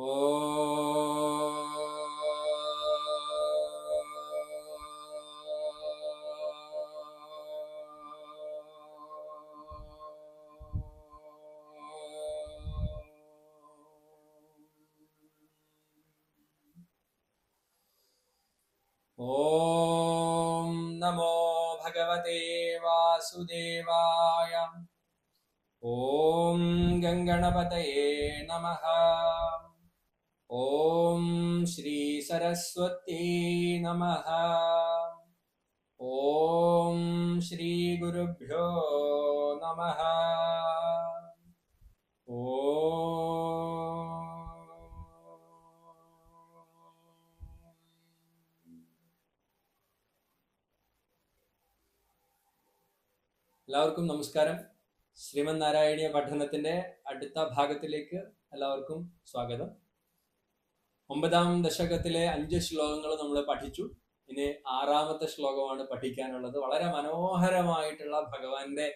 ഓം നമോ ഭഗവതേ വാസുദേവായ. ഓം ഗംഗണപതയേ നമഃ. ഓം ശ്രീ സരസ്വത്യേ നമഃ. ഓം ശ്രീ ഗുരുഭ്യോ നമഃ. എല്ലാവർക്കും നമസ്കാരം. ശ്രീമദ് നാരായണീയ പഠനത്തിന്റെ അടുത്ത ഭാഗത്തിലേക്ക് എല്ലാവർക്കും സ്വാഗതം. 9ാം ദശകത്തിലെ 5 ശ്ലോകങ്ങൾ നമ്മൾ പഠിച്ചു. ഇനി 6ാമത്തെ ശ്ലോകമാണ് പഠിക്കാനുള്ളത്. വളരെ മനോഹരമായിട്ടുള്ള ഭഗവാന്റെ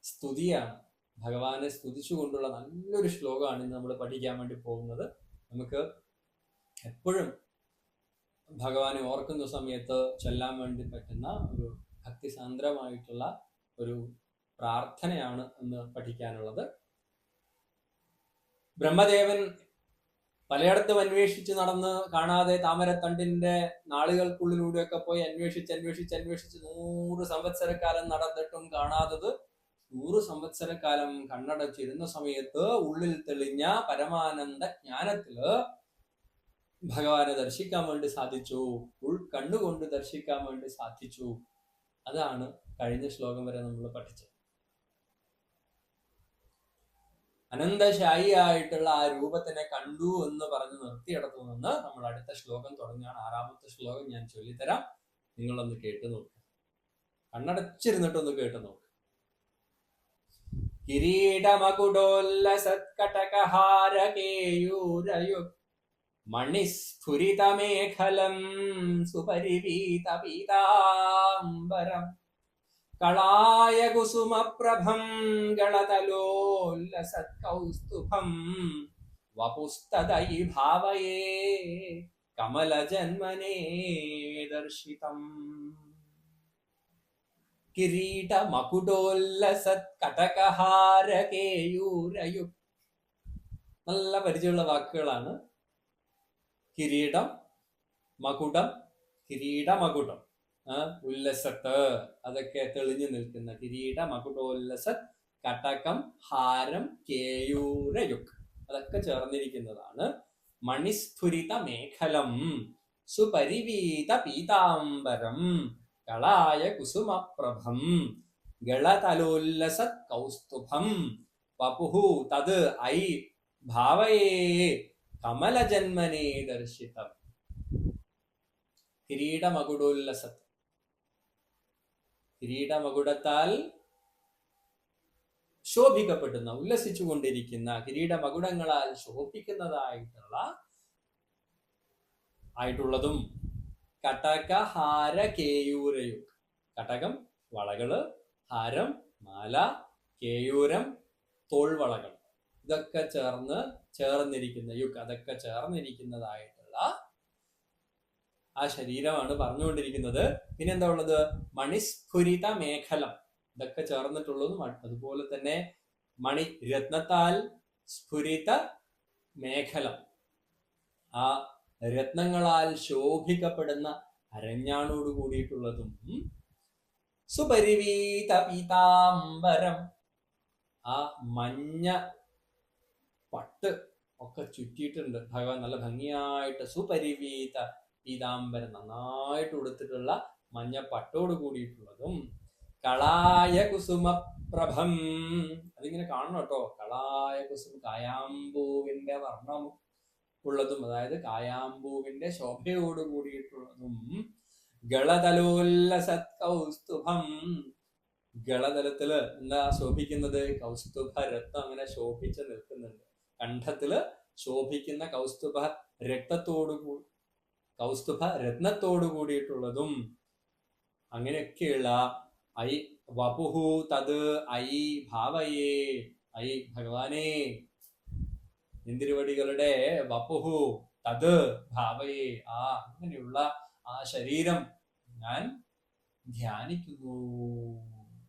സ്തുതിയാണ്. ഭഗവാനെ സ്തുതിച്ചുകൊണ്ടുള്ള നല്ലൊരു ശ്ലോകമാണ് ഇന്ന് നമ്മൾ പഠിക്കാൻ വേണ്ടി പോകുന്നത്. നമുക്ക് എപ്പോഴും ഭഗവാനെ ഓർക്കുന്ന സമയത്ത് ചൊല്ലാൻ വേണ്ടി പറ്റുന്ന ഒരു ഭക്തിസാന്ദ്രമായിട്ടുള്ള ഒരു പ്രാർത്ഥനയാണ് ഇന്ന് പഠിക്കാനുള്ളത്. ബ്രഹ്മദേവൻ പലയിടത്തും അന്വേഷിച്ച് നടന്ന് കാണാതെ താമരത്തണ്ടിന്റെ നാളുകൾക്കുള്ളിലൂടെയൊക്കെ പോയി അന്വേഷിച്ച് 100 സംവത്സരക്കാലം നടന്നിട്ടും കാണാത്തത് 100 സംവത്സരക്കാലം കണ്ണടച്ചിരുന്ന സമയത്ത് ഉള്ളിൽ തെളിഞ്ഞ പരമാനന്ദ ജ്ഞാനത്തില് ഭഗവാനെ ദർശിക്കാൻ വേണ്ടി സാധിച്ചു. ഉൾക്കണ്ണുകൊണ്ട് ദർശിക്കാൻ വേണ്ടി സാധിച്ചു. അതാണ് കഴിഞ്ഞ ശ്ലോകം വരെ നമ്മൾ പഠിച്ചത്. അനന്തശായിയായിട്ടുള്ള ആ രൂപത്തിനെ കണ്ടു എന്ന് പറഞ്ഞ് നിർത്തിയിടത്തു നിന്ന് നമ്മൾ അടുത്ത ശ്ലോകം തുടങ്ങുകയാണ്. 6ാമത്തെ ശ്ലോകം ഞാൻ ചൊല്ലിത്തരാം. നിങ്ങളൊന്ന് കേട്ടു നോക്കുക. കണ്ണടച്ചിരുന്നിട്ടൊന്ന് കേട്ടു നോക്കുക. കിരീടമകുടോല്ലസത്കടകഹാരകേയൂരയു മണിസ്ഫുരിതമേഖലം സുപരിവീതപീതാംബരം കളായ കുസുമപ്രഭം ഗളതലോല്ലസത്കൗസ്തുഭം വപുസ്തദയി ഭാവയേ കമലജന്മനേ ദർശിതം. കിരീടമകുടോല്ലസത്കടകഹാരകേയൂരയു. നല്ല പരിചയമുള്ള വാക്കുകളാണ്. കിരീടം, മകുടം, കിരീടമകുടം, ഉല്ലസത്ത്, അതൊക്കെ തെളിഞ്ഞു നിൽക്കുന്ന കിരീട മകുടോല്ലസത്, കടകം, ഹാരം, കേയൂരയുക്, അതൊക്കെ ചേർന്നിരിക്കുന്നതാണ്. മണിസ്ഫുരിത മേഖലം സുപരിവീത പീതാംബരം കളായ കുസുമപ്രഭം ഗളതലോല്ലസത് കൗസ്തുഭം വപുഹു തത് ഐ ഭാവയേ കമലജന്മനേ ദർശിതം. കിരീടമകുടോല്ലസത്, കിരീടമകുടത്താൽ ശോഭിക്കപ്പെടുന്ന, ഉല്ലസിച്ചുകൊണ്ടിരിക്കുന്ന, കിരീടമകുടങ്ങളാൽ ശോഭിക്കുന്നതായിട്ടുള്ളതും കടക ഹാര കേയൂരയു. കടകം വളകള്, ഹാരം മാല, കേയൂരം തോൾവളകൾ, ഇതൊക്കെ ചേർന്നിരിക്കുന്ന യുഗ്, അതൊക്കെ ചേർന്നിരിക്കുന്നതായിട്ടുള്ള ആ ശരീരമാണ് പറഞ്ഞുകൊണ്ടിരിക്കുന്നത്. പിന്നെ എന്താ ഉള്ളത്? മണിസ്ഫുരിത മേഖലം, ഇതൊക്കെ ചേർന്നിട്ടുള്ളതും. അതുപോലെ തന്നെ മണി രത്നത്താൽ സ്ഫുരിത മേഖലം, ആ രത്നങ്ങളാൽ ശോഭിക്കപ്പെടുന്ന അരഞ്ഞാണോട് കൂടിയിട്ടുള്ളതും. സുപരിവീത പീതാംബരം, ആ മഞ്ഞ പട്ട് ഒക്കെ ചുറ്റിയിട്ടുണ്ട് ഭഗവാൻ നല്ല ഭംഗിയായിട്ട്. സുപരിവീത പീതാംബരം, നന്നായിട്ട് ഉടുത്തിട്ടുള്ള മഞ്ഞ പട്ടോട് കൂടിയിട്ടുള്ളതും. കളായ കുസുമപ്രഭം, അതിങ്ങനെ കാണണം കേട്ടോ. കളായ കുസുമ, കായാമ്പൂവിന്റെ വർണ്ണം ഉള്ളതും, അതായത് കായാമ്പൂവിന്റെ ശോഭയോട് കൂടിയിട്ടുള്ളതും. ഗളതലോല്ലസത് കൗസ്തുഭം, ഗളതലത്തില് എന്താ ശോഭിക്കുന്നത്? കൗസ്തുഭ രത്നം അങ്ങനെ ശോഭിച്ച് നിൽക്കുന്നുണ്ട്. കണ്ഠത്തില് ശോഭിക്കുന്ന കൗസ്തുഭ രത്നത്തോടു കൂടിയിട്ടുള്ളതും. അങ്ങനെയൊക്കെയുള്ള ഐ വപുഹു തത് ഐ ഭാവയേ, ഐ ഭഗവാനേ, ഇന്ദിരുവടികളുടെ വപുഹു തത് ഭാവയെ അങ്ങനെയുള്ള ആ ശരീരം ഞാൻ ധ്യാനിക്കുന്നു.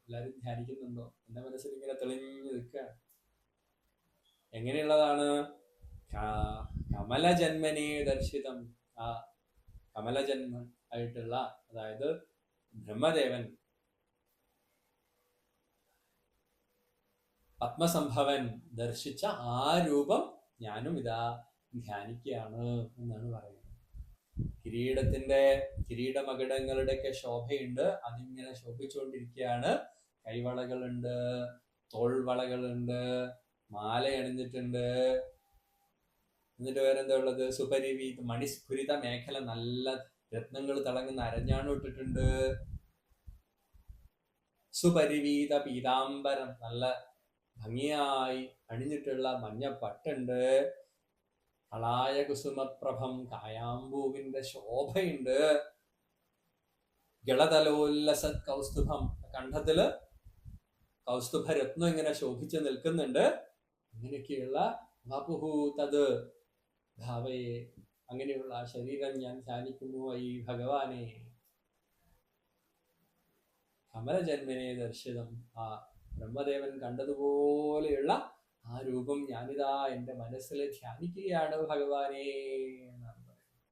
എല്ലാരും ധ്യാനിക്കുന്നുണ്ടോ? എന്റെ മനസ്സിൽ ഇങ്ങനെ തെളിഞ്ഞു നിൽക്കുകയാണ്. എങ്ങനെയുള്ളതാണ്? കമലജന്മനെ ദർശിതം. ആ കമലജന്മ ആയിട്ടുള്ള, അതായത് ബ്രഹ്മദേവൻ പത്മസംഭവൻ ദർശിച്ച ആ രൂപം ഞാനും ഇതാ ധ്യാനിക്കുകയാണ് എന്നാണ് പറയുന്നത്. കിരീടമകുടങ്ങളുടെയൊക്കെ ശോഭയുണ്ട്, അതിങ്ങനെ ശോഭിച്ചുകൊണ്ടിരിക്കുകയാണ്. കൈവളകളുണ്ട്, തോൾവളകളുണ്ട്, മാല അണിഞ്ഞിട്ടുണ്ട്. എന്നിട്ട് വേറെന്താ ഉള്ളത്? സുപരിവീത മണിസ്ഫുരിത മേഖല, നല്ല രത്നങ്ങൾ തിളങ്ങുന്ന അരഞ്ഞാണം ഇട്ടിട്ടുണ്ട്. സുപരിവീത പീതാംബരം, നല്ല ഭംഗിയായി അണിഞ്ഞിട്ടുള്ള മഞ്ഞപ്പട്ടുണ്ട്. കളായ കുസുമപ്രഭം, കായാമ്പൂവിന്റെ ശോഭയുണ്ട്. ഗളതലോല്ലസത് കൗസ്തുഭം, കണ്ഠത്തില് കൗസ്തുഭരത്നം ഇങ്ങനെ ശോഭിച്ച് നിൽക്കുന്നുണ്ട്. അങ്ങനെയൊക്കെയുള്ള വപുഹു തത് ഭാവയെ, അങ്ങനെയുള്ള ആ ശരീരം ഞാൻ ധ്യാനിക്കുന്നു ഈ ഭഗവാനെ. കമലജന്മനെ ദർശിതം, ആ ബ്രഹ്മദേവൻ കണ്ടതുപോലെയുള്ള ആ രൂപം ഞാനിതാ എന്റെ മനസ്സിൽ ധ്യാനിക്കുകയാണ് ഭഗവാനെ എന്നാണ് പറയുന്നത്.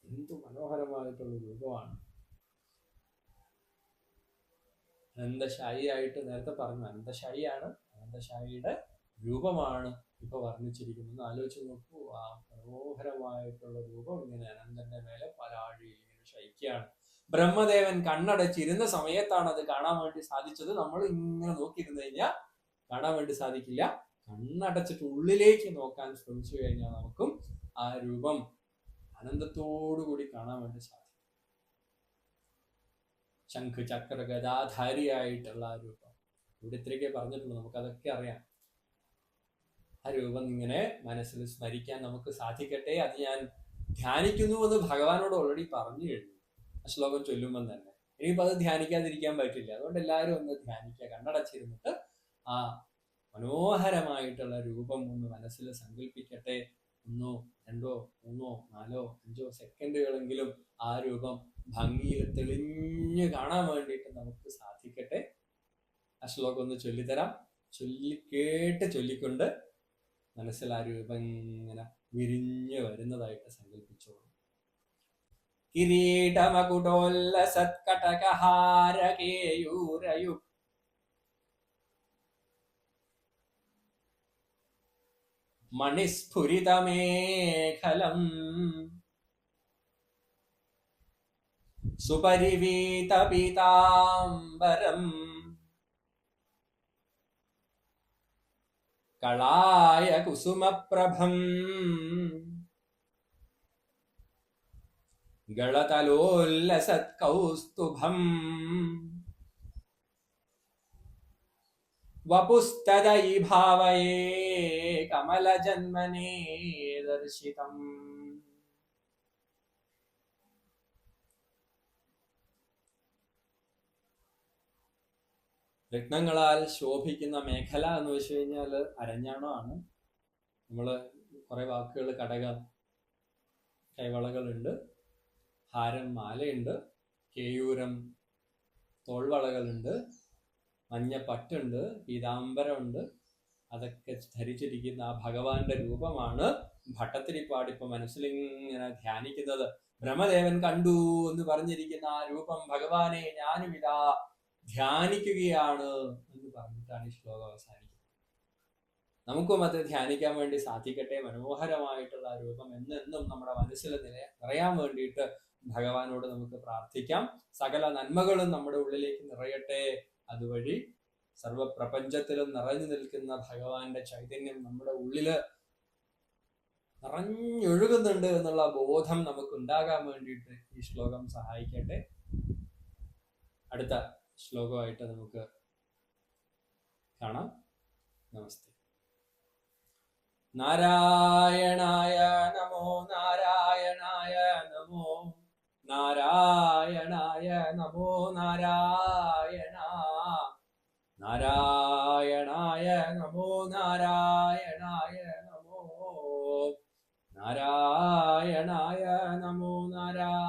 എന്തു മനോഹരമായിട്ടുള്ള രൂപമാണ്. അനന്തശായി ആയിട്ട് നേരത്തെ പറഞ്ഞു, അനന്തശായിയാണ്, അനന്തശായിയുടെ രൂപമാണ് ഇപ്പൊ വർണ്ണിച്ചിരിക്കുന്നത്. ആലോചിച്ച് നോക്കൂ, ആ മനോഹരമായിട്ടുള്ള രൂപം ഇങ്ങനെ അനന്തന്റെ മേലെ പലാഴിയിൽ ഇങ്ങനെ ശയിക്കുകയാണ്. ബ്രഹ്മദേവൻ കണ്ണടച്ചിരുന്ന സമയത്താണ് അത് കാണാൻ വേണ്ടി സാധിച്ചത്. നമ്മൾ ഇങ്ങനെ നോക്കിയിരുന്നു കഴിഞ്ഞാൽ കാണാൻ വേണ്ടി സാധിക്കില്ല. കണ്ണടച്ചിട്ട് ഉള്ളിലേക്ക് നോക്കാൻ ശ്രമിച്ചു കഴിഞ്ഞാൽ നമുക്കും ആ രൂപം ആനന്ദത്തോടുകൂടി കാണാൻ വേണ്ടി സാധിക്കും. ശംഖ് ചക്ര ഗദാധാരിയായിട്ടുള്ള ആ രൂപം ഇവിടെ ഇത്രയൊക്കെ പറഞ്ഞിട്ടുള്ളൂ, നമുക്കതൊക്കെ അറിയാം. ആ രൂപം ഇങ്ങനെ മനസ്സിൽ സ്മരിക്കാൻ നമുക്ക് സാധിക്കട്ടെ. അത് ഞാൻ ധ്യാനിക്കുന്നു എന്ന് ഭഗവാനോട് ഓൾറെഡി പറഞ്ഞു കഴിഞ്ഞു ആ ശ്ലോകം ചൊല്ലുമ്പോൾ തന്നെ. ഇനിയിപ്പോൾ അത് ധ്യാനിക്കാതിരിക്കാൻ പറ്റില്ല. അതുകൊണ്ട് എല്ലാവരും ഒന്ന് ധ്യാനിക്കുക, കണ്ണടച്ചിരുന്നിട്ട് ആ മനോഹരമായിട്ടുള്ള രൂപം ഒന്ന് മനസ്സിൽ സങ്കല്പിക്കട്ടെ. 1, 2, 3, 4, 5 സെക്കൻഡുകളെങ്കിലും ആ രൂപം ഭംഗിയിൽ തെളിഞ്ഞു കാണാൻ വേണ്ടിയിട്ട് നമുക്ക് സാധിക്കട്ടെ. ആ ശ്ലോകം ഒന്ന് ചൊല്ലിത്തരാം. ചൊല്ലിക്കൊണ്ട് മനസ്സിൽ ആ രൂപം ഇങ്ങനെ വിരിഞ്ഞു വരുന്നതായിട്ട് സങ്കല്പിച്ചോളൂ. കിരീടമകുടോല്ലസത്കടകഹാരകേയൂരയു മണിസ്ഫുരിതമേഖലം സുപരിവീതപീതാംബരം കളായ കുസുമപ്രഭം ഗളതലോല്ലസത് കൗസ്തുഭം വപുസ്തദൈ ഭാവയേ കമലജന്മനേ ദർശിതം. രത്നങ്ങളാൽ ശോഭിക്കുന്ന മേഖല എന്ന് വെച്ച് കഴിഞ്ഞാൽ അരഞ്ഞാണമാണ്. നമ്മള് കുറെ വാക്കുകൾ, കടകം, കൈവളകളുണ്ട്, ഹാരം, മാലയുണ്ട്, കേയൂരം, തോൾവളകളുണ്ട്, മഞ്ഞപ്പട്ടുണ്ട്, പീതാംബരമുണ്ട്. അതൊക്കെ ധരിച്ചിരിക്കുന്ന ആ ഭഗവാന്റെ രൂപമാണ് ഭട്ടത്തിരിപ്പാട് ഇപ്പൊ മനസ്സിലിങ്ങനെ ധ്യാനിക്കുന്നത്. ബ്രഹ്മദേവൻ കണ്ടു എന്ന് പറഞ്ഞിരിക്കുന്ന ആ രൂപം ഭഗവാനെ ഞാനും ഇതാ ധ്യാനിക്കുകയാണ് എന്ന് പറഞ്ഞിട്ടാണ് ഈ ശ്ലോകം അവസാനിക്കുന്നത്. നമുക്കും അത് ധ്യാനിക്കാൻ വേണ്ടി സാധിക്കട്ടെ. മനോഹരമായിട്ടുള്ള ആ രൂപം എന്നെന്നും നമ്മുടെ മനസ്സിൽ നിറയാൻ വേണ്ടിയിട്ട് ഭഗവാനോട് നമുക്ക് പ്രാർത്ഥിക്കാം. സകല നന്മകളും നമ്മുടെ ഉള്ളിലേക്ക് നിറയട്ടെ. അതുവഴി സർവപ്രപഞ്ചത്തിലും നിറഞ്ഞു നിൽക്കുന്ന ഭഗവാന്റെ ചൈതന്യം നമ്മുടെ ഉള്ളില് നിറഞ്ഞൊഴുകുന്നുണ്ട് എന്നുള്ള ബോധം നമുക്ക് ഉണ്ടാകാൻ വേണ്ടിയിട്ട് ഈ ശ്ലോകം സഹായിക്കട്ടെ. അടുത്ത ശ്ലോകമായിട്ട് നമുക്ക് കാണാം. നമസ്തേ. നാരായണായ നമോ, നാരായണായ നമോ, നാരായണായ നമോ, നാരായണ, നാരായണായ നമോ, നാരായണായ നമോ. നാരായണായ നമോ നാരായണായ